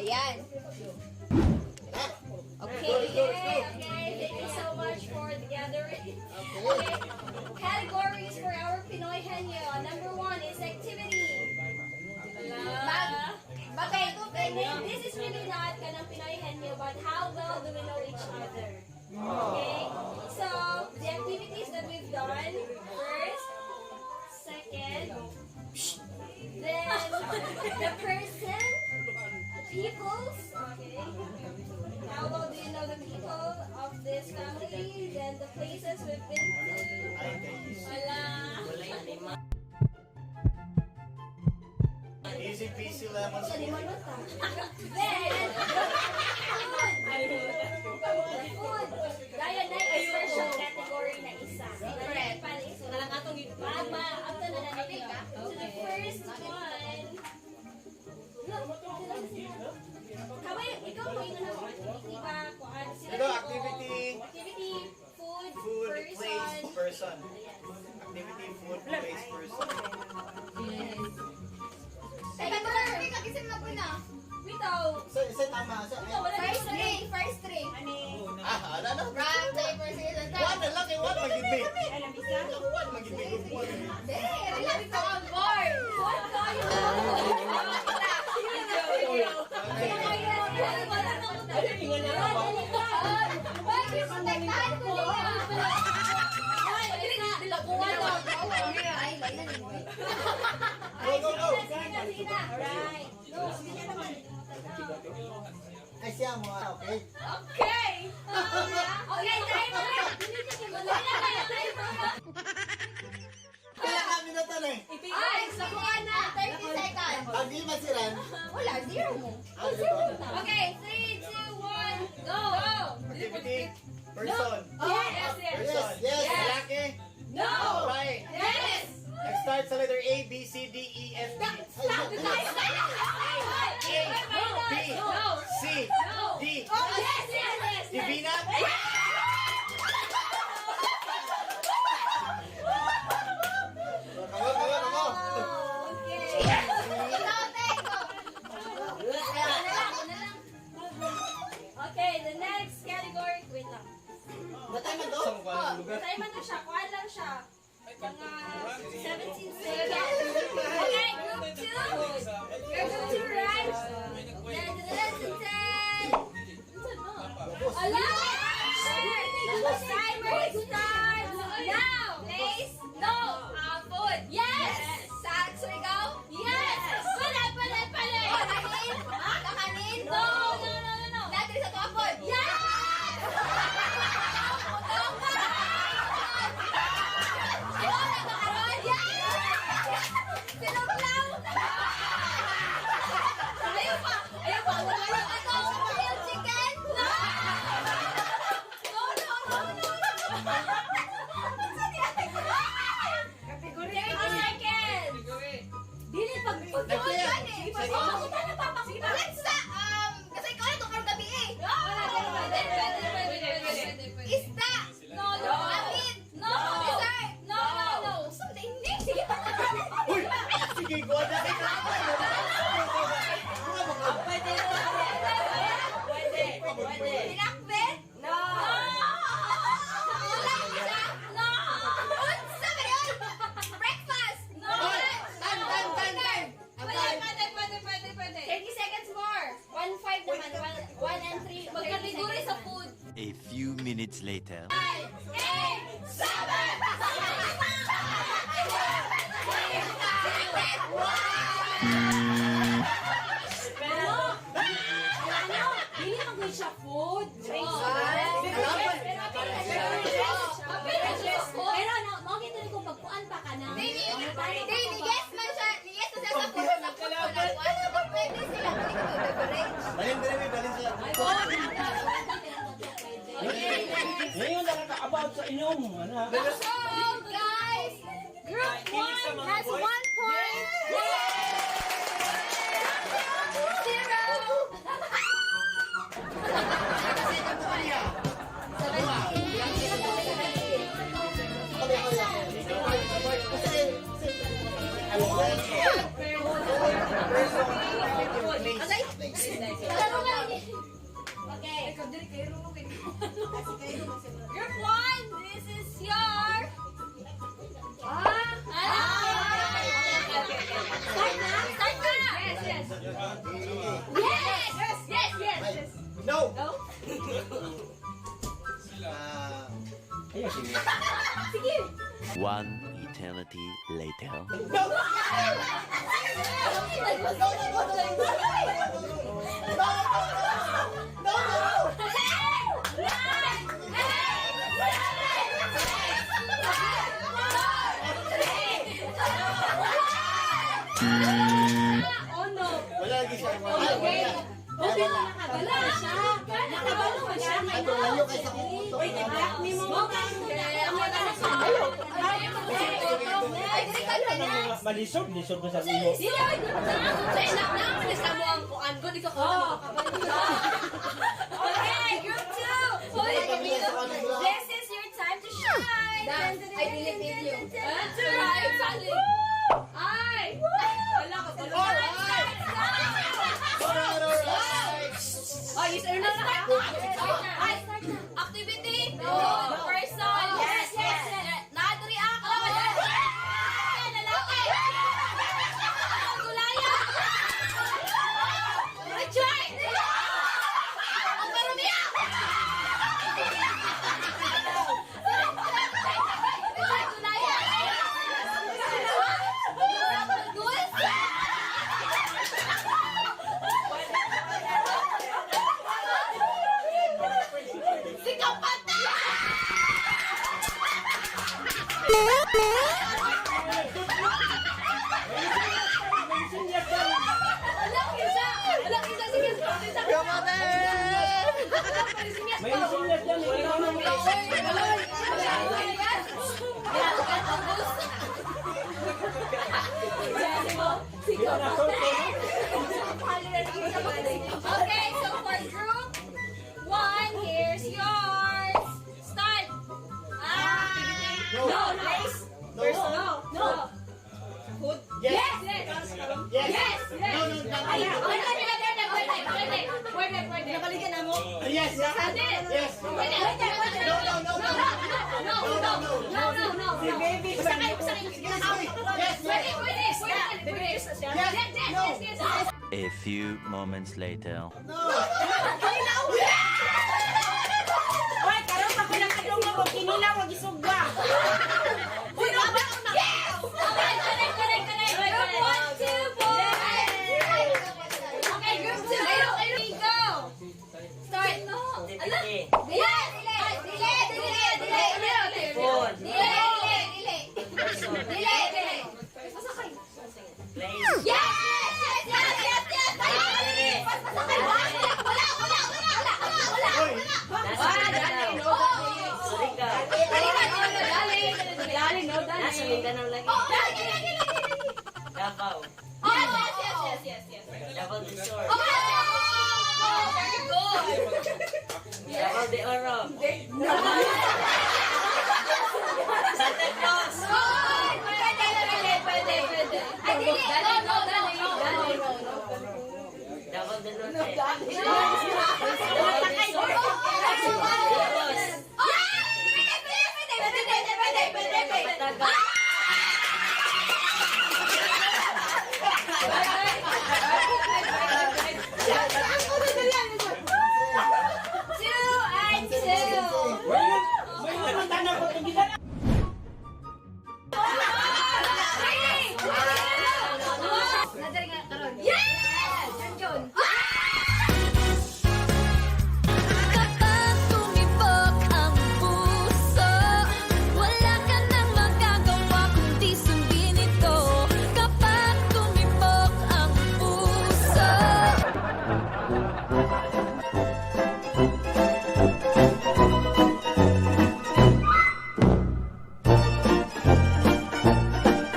Ayan. Okay. Thank you so much for the gathering. Okay. Categories for our Pinoy Henyo. Number 1 is activity. This is really not kanang Pinoy Henyo, but how well do we know each other? Okay. So the activities that we've done: first, second, then the person, peoples. Okay. How well do you know the people of this family? Then the places we've been to. Wala. Easy peasy lemon Then, squeezy. food. Dahil na yung special category na isa. Secret. So, nalang atong mama. Ito na natin. So, the first one. Kamay, ikaw mo yung activity ba? Ito, activity. Activity, food, Food, place, person. Yes. Activity, food, place, person. Teka, tuloy ka kasi maguna. Bitaw. Isa tama. First three. Ano? Rock, paper, scissors, One na lang, one magibig. Alam isa? One magibig. Hindi, relax ka ang board. What tayo? Bakit protektahan ko niya? Dilakuan daw. Ay, lainan mo. Go. Right. No, sige naman. Ay, siya mo. Okay. Okay. Okay, time mo. Kaya kami na tanay. Ay, sakuan na. 30 seconds. Pag di masiran. Wala, zero mo. Okay, 3, 2, 1, go. Activity, person. Yes. Yes. Lalaki. No. Right. Yes. Nag-start sa letter A, B, C, D, E, F, G. Stop. A, B, C, D. Yes. Divina. Kamu. Okay. Ikaw, Teko. Okay, the next category. Wait lang. Batay man to? Patay man na siya. Kuhaan lang siya. Mga 17 seconds. Okay, group 2. You're going to write. Ala! Timer starts now. Place? No. Food? Yes. Sa ikaw? Yes. Pala. Kakanin? Kakanin? No. Dati sa tuwapon? Yes. Sinuklaw? Ayaw pa! Grilled chicken? No! Category 30 seconds. Dili pag Let's kasi ikaw ito karong gabi eh. Isda! No. Amin! No. Dessert! No. Sunday hindi! Sige pa! Uy! Sige, go na. Pinakbet? No. No! Unsa ba yun? Breakfast! No. Time. Pwede. 30 seconds more. 1-5 naman. 1 and 3. Magkategory sa food. A few minutes later. 5, 8, 7, Dili mag siya food. Pero nakita ko pagkuan pa ka na. Yes man siya. Yes na siya sa puso na puso na ano ba pwede sila? Hindi ko Balin sila. Ngayon nakaka-about sa inyong So guys, group 1 has 1 point. Zero. Person, Okay. Group 1, this is your... Start na? Start na! Yes. No. Go. Ayan, sige. Sige. One eternity later. Oh no. Wala lagi siya. Okay. Okay na nakabalo siya. Nakabalo ba siya? Ito, layo kayo sa kuto. Black me mo. Ako na nakabayo. Ay, dili ka na. Malisod ko sa iyo. Sila, na mo ang kuan ko, di ka ko. Okay, group 2. This is your time to shine. I believe in you. That's right. Exactly. Ay! Wala ka pa. Oh, yes or no na? Ay, activity. Person. Yes. Nadri ako. Lalaki. Gulaya. Richard. Ang marumia. Gulaya. May sinyas yan. Okay, so for group 1, here's yours. Start. No, nice. No. Food? Yes. Yes. No. Pwede. Nakalikan na mo? Yes. Yes. Pwede. No. Si baby. Sakay. Yes. Yes. A few moments later. Oy, karon pa ko lang adong mo kinila wag isugba. Correct. Group 1, 2, boys. Okay, group 2. Go. Start. Yes. Delay. Phone. Delay. Place. Yes. Sorry ka. Nasa Mindanao lagi. Davao. Yes. Davao del Sur. Very good. Davao de Oro. Santa Cruz. Pwede. Ay, dili. No. Davao del Norte. Pwede. Patagal.